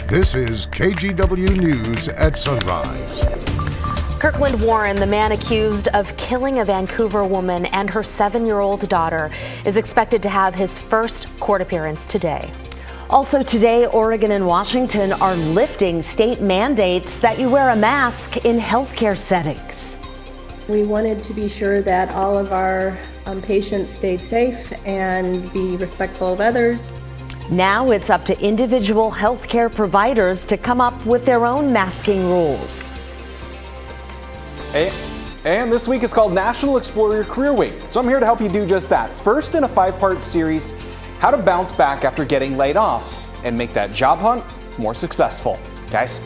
This is KGW News at Sunrise. Kirkland Warren, the man accused of killing a Vancouver woman and her 7-year-old daughter, is expected to have his first court appearance today. Also today, Oregon and Washington are lifting state mandates that you wear a mask in healthcare settings. We wanted to be sure that all of our patients stayed safe and be respectful of others. Now it's up to individual healthcare providers to come up with their own masking rules. And this week is called National Explore Your Career Week. So I'm here to help you do just that. First in a 5-part series, how to bounce back after getting laid off and make that job hunt more successful. Guys.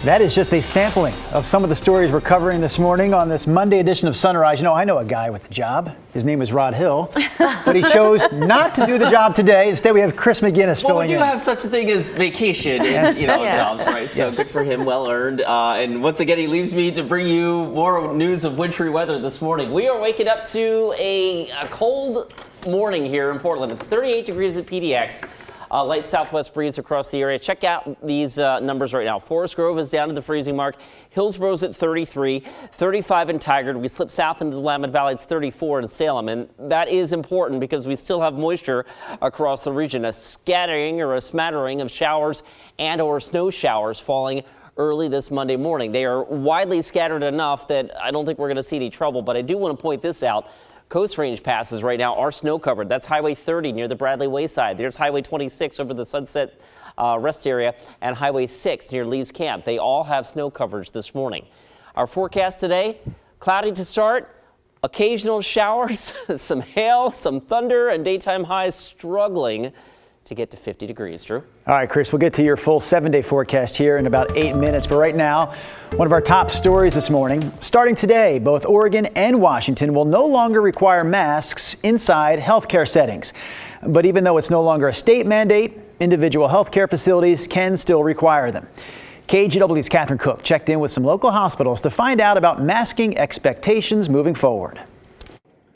That is just a sampling of some of the stories we're covering this morning on this Monday edition of Sunrise. You know, I know a guy with a job. His name is Rod Hill, but he chose not to do the job today. Instead, we have Chris McGinnis filling in. Well, we do have such a thing as vacation and jobs, right? So good for him, well earned. And once again, he leaves me to bring you more news of wintry weather this morning. We are waking up to a cold morning here in Portland. It's 38 degrees at PDX. Light southwest breeze across the area. Check out these numbers right now. Forest Grove is down to the freezing mark. Hillsboro's at 33, 35 in Tigard. We slip south into the Willamette Valley. It's 34 in Salem. And that is important because we still have moisture across the region. A scattering or a smattering of showers and or snow showers falling early this Monday morning. They are widely scattered enough that I don't think we're going to see any trouble. But I do want to point this out. Coast Range passes right now are snow covered. That's Highway 30 near the Bradley Wayside. There's Highway 26 over the Sunset Rest area and Highway 6 near Lee's Camp. They all have snow coverage this morning. Our forecast today, cloudy to start, occasional showers, some hail, some thunder, and daytime highs struggling to get to 50 degrees. Drew? All right, Chris, we'll get to your full 7-day forecast here in about 8 minutes. But right now, one of our top stories this morning. Starting today, both Oregon and Washington will no longer require masks inside healthcare settings. But even though it's no longer a state mandate, individual healthcare facilities can still require them. KGW's Catherine Cook checked in with some local hospitals to find out about masking expectations moving forward.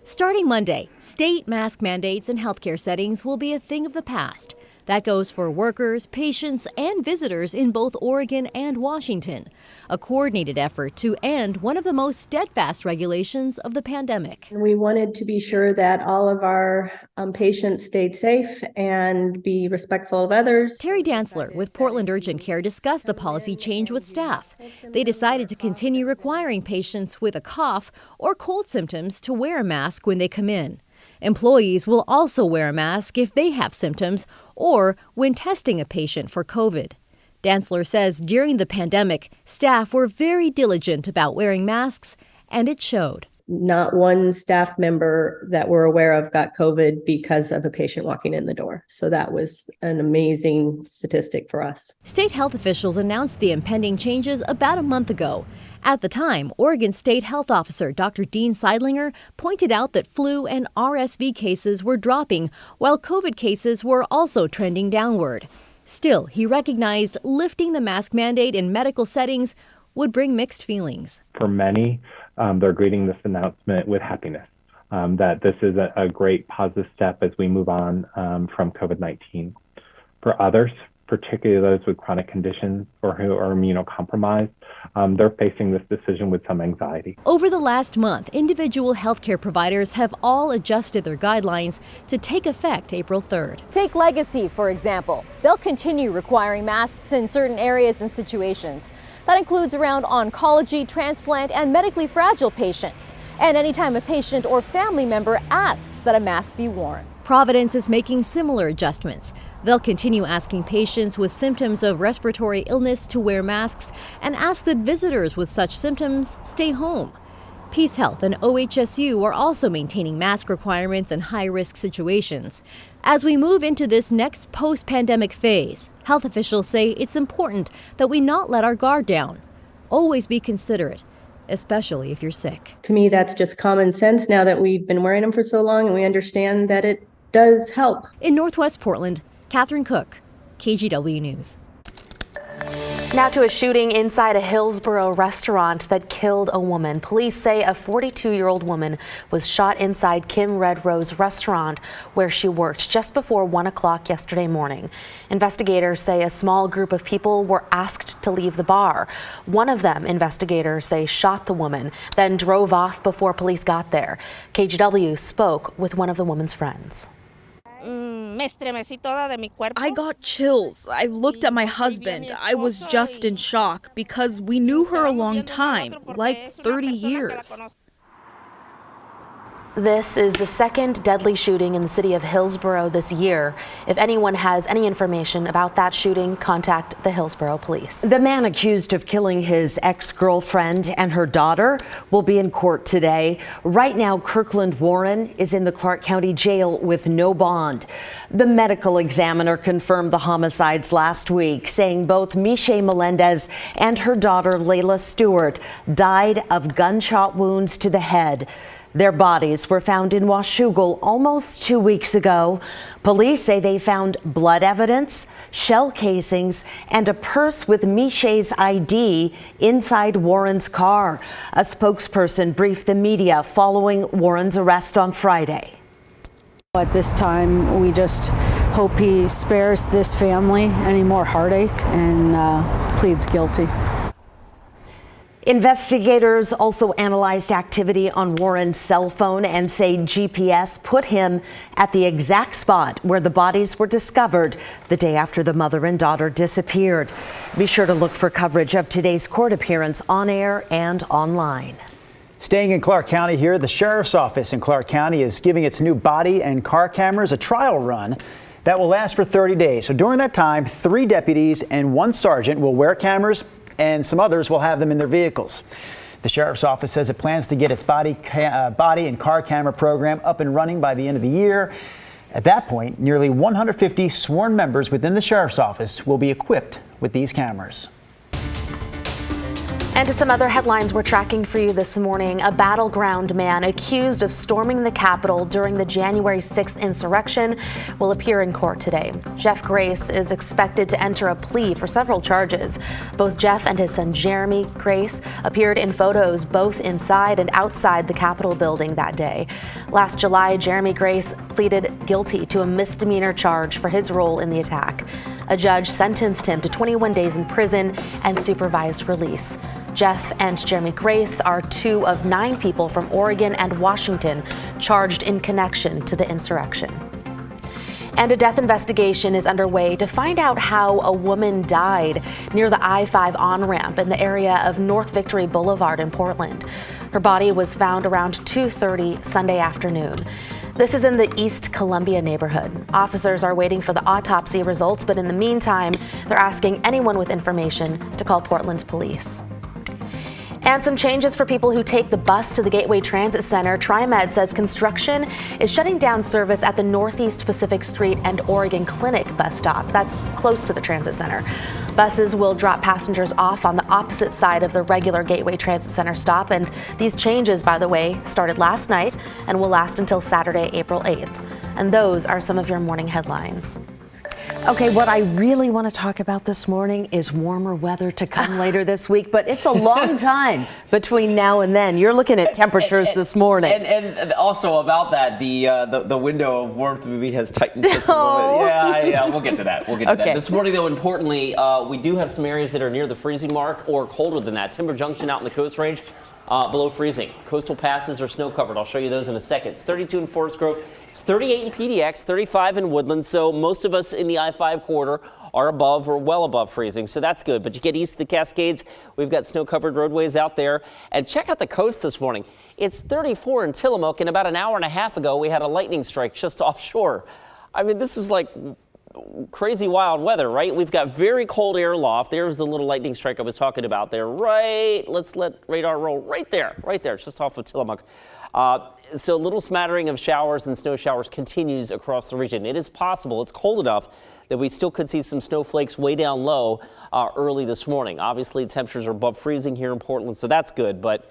Starting Monday, state mask mandates in healthcare settings will be a thing of the past. That goes for workers, patients, and visitors in both Oregon and Washington. A coordinated effort to end one of the most steadfast regulations of the pandemic. We wanted to be sure that all of our patients stayed safe and be respectful of others. Terry Dantzler with Portland Urgent Care discussed the policy change with staff. They decided to continue requiring patients with a cough or cold symptoms to wear a mask when they come in. Employees will also wear a mask if they have symptoms or when testing a patient for COVID. Dantzler says during the pandemic, staff were very diligent about wearing masks, and it showed. Not one staff member that we're aware of got COVID because of a patient walking in the door. So that was an amazing statistic for us. State health officials announced the impending changes about a month ago. At the time, Oregon State Health Officer Dr. Dean Seidlinger pointed out that flu and RSV cases were dropping, while COVID cases were also trending downward. Still, he recognized lifting the mask mandate in medical settings would bring mixed feelings. For many, they're greeting this announcement with happiness, that this is a great positive step as we move on from COVID-19. For others, particularly those with chronic conditions or who are immunocompromised, they're facing this decision with some anxiety. Over the last month, individual healthcare providers have all adjusted their guidelines to take effect April 3rd. Take Legacy, for example. They'll continue requiring masks in certain areas and situations. That includes around oncology, transplant, and medically fragile patients, and anytime a patient or family member asks that a mask be worn. Providence is making similar adjustments. They'll continue asking patients with symptoms of respiratory illness to wear masks and ask that visitors with such symptoms stay home. Peace Health and OHSU are also maintaining mask requirements in high-risk situations. As we move into this next post-pandemic phase, health officials say it's important that we not let our guard down. Always be considerate, especially if you're sick. To me, that's just common sense now that we've been wearing them for so long and we understand that it does help. In Northwest Portland, Catherine Cook, KGW News. Now to a shooting inside a Hillsborough restaurant that killed a woman. Police say a 42-year-old woman was shot inside Kim Red Rose restaurant where she worked just before 1 o'clock yesterday morning. Investigators say a small group of people were asked to leave the bar. One of them, investigators say, shot the woman, then drove off before police got there. KGW spoke with one of the woman's friends. I got chills. I looked at my husband. I was just in shock because we knew her a long time, like 30 years. This is the second deadly shooting in the city of Hillsborough this year. If anyone has any information about that shooting, contact the Hillsborough police. The man accused of killing his ex-girlfriend and her daughter will be in court today. Right now, Kirkland Warren is in the Clark County Jail with no bond. The medical examiner confirmed the homicides last week, saying both Michelle Melendez and her daughter Layla Stewart died of gunshot wounds to the head. Their bodies were found in Washougal almost 2 weeks ago. Police say they found blood evidence, shell casings, and a purse with Michelle's ID inside Warren's car. A spokesperson briefed the media following Warren's arrest on Friday. At this time, we just hope he spares this family any more heartache and pleads guilty. Investigators also analyzed activity on Warren's cell phone and say GPS put him at the exact spot where the bodies were discovered the day after the mother and daughter disappeared. Be sure to look for coverage of today's court appearance on air and online. Staying in Clark County here, the Sheriff's Office in Clark County is giving its new body and car cameras a trial run that will last for 30 days. So during that time, 3 deputies and 1 sergeant will wear cameras, and some others will have them in their vehicles. The Sheriff's Office says it plans to get its body and car camera program up and running by the end of the year. At that point, nearly 150 sworn members within the Sheriff's Office will be equipped with these cameras. And to some other headlines we're tracking for you this morning. A battleground man accused of storming the Capitol during the January 6th insurrection will appear in court today. Jeff Grace is expected to enter a plea for several charges. Both Jeff and his son Jeremy Grace appeared in photos both inside and outside the Capitol building that day. Last July, Jeremy Grace pleaded guilty to a misdemeanor charge for his role in the attack. A judge sentenced him to 21 days in prison and supervised release. Jeff and Jeremy Grace are 2 of 9 people from Oregon and Washington charged in connection to the insurrection. And a death investigation is underway to find out how a woman died near the I-5 on-ramp in the area of North Victory Boulevard in Portland. Her body was found around 2:30 Sunday afternoon. This is in the East Columbia neighborhood. Officers are waiting for the autopsy results, but in the meantime, they're asking anyone with information to call Portland police. And some changes for people who take the bus to the Gateway Transit Center. TriMet says construction is shutting down service at the Northeast Pacific Street and Oregon Clinic bus stop. That's close to the transit center. Buses will drop passengers off on the opposite side of the regular Gateway Transit Center stop. And these changes, by the way, started last night and will last until Saturday, April 8th. And those are some of your morning headlines. Okay, what I really want to talk about this morning is warmer weather to come later this week, but it's a long time between now and then. You're looking at temperatures this morning. And also about that, the window of warmth maybe has tightened just a little bit. Yeah, we'll get to that. We'll get to that. This morning, though, importantly, we do have some areas that are near the freezing mark or colder than that. Timber Junction out in the Coast Range. Below freezing. Coastal passes are snow covered. I'll show you those in a second. It's 32 in Forest Grove. It's 38 in PDX, 35 in Woodland. So most of us in the I-5 corridor are above or well above freezing. So that's good. But you get east of the Cascades, we've got snow covered roadways out there. And check out the coast this morning. It's 34 in Tillamook. And about an hour and a half ago, we had a lightning strike just offshore. I mean, this is like crazy wild weather, right? We've got very cold air aloft. There's the little lightning strike I was talking about there. Right, let's let radar roll right there, just off of Tillamook. So a little smattering of showers and snow showers continues across the region. It is possible, it's cold enough that we still could see some snowflakes way down low early this morning. Obviously, temperatures are above freezing here in Portland, so that's good, but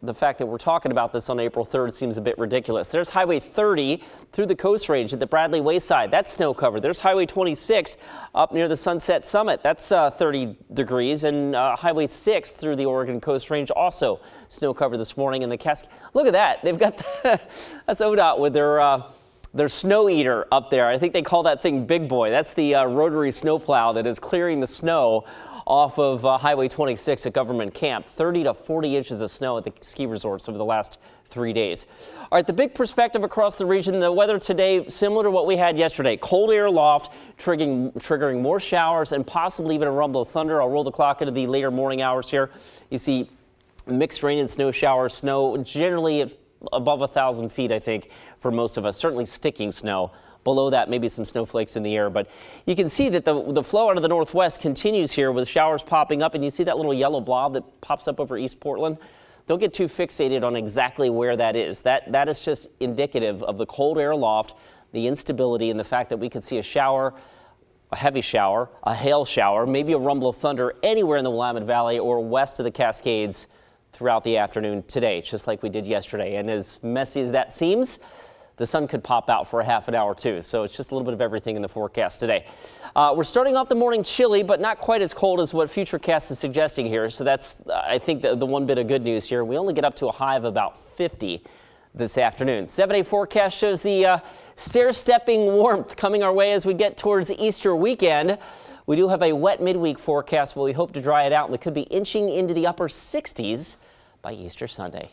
the fact that we're talking about this on April 3rd seems a bit ridiculous. There's Highway 30 through the Coast Range at the Bradley Wayside. That's snow covered. There's Highway 26 up near the Sunset Summit. That's 30 degrees. And Highway 6 through the Oregon Coast Range, also snow covered this morning in the Cascade. Look at that. They've got that's ODOT with their snow eater up there. I think they call that thing Big Boy. That's the rotary snowplow that is clearing the snow off of Highway 26 at Government Camp. 30 to 40 inches of snow at the ski resorts over the last 3 days. All right, the big perspective across the region, the weather today similar to what we had yesterday. Cold air aloft, triggering more showers and possibly even a rumble of thunder. I'll roll the clock into the later morning hours here. You see mixed rain and snow showers, snow generally at above 1,000 feet, I think, for most of us, certainly sticking snow. Below that, maybe some snowflakes in the air, but you can see that the flow out of the northwest continues here with showers popping up, and you see that little yellow blob that pops up over East Portland. Don't get too fixated on exactly where that is. That is just indicative of the cold air aloft, the instability, and the fact that we could see a shower, a heavy shower, a hail shower, maybe a rumble of thunder anywhere in the Willamette Valley or west of the Cascades throughout the afternoon today, just like we did yesterday. And as messy as that seems, the sun could pop out for a half an hour too. So it's just a little bit of everything in the forecast today. We're starting off the morning chilly, but not quite as cold as what Futurecast is suggesting here. So that's, I think, the one bit of good news here. We only get up to a high of about 50 this afternoon. 7-day forecast shows the stair-stepping warmth coming our way as we get towards Easter weekend. We do have a wet midweek forecast, but we hope to dry it out, and we could be inching into the upper 60s by Easter Sunday.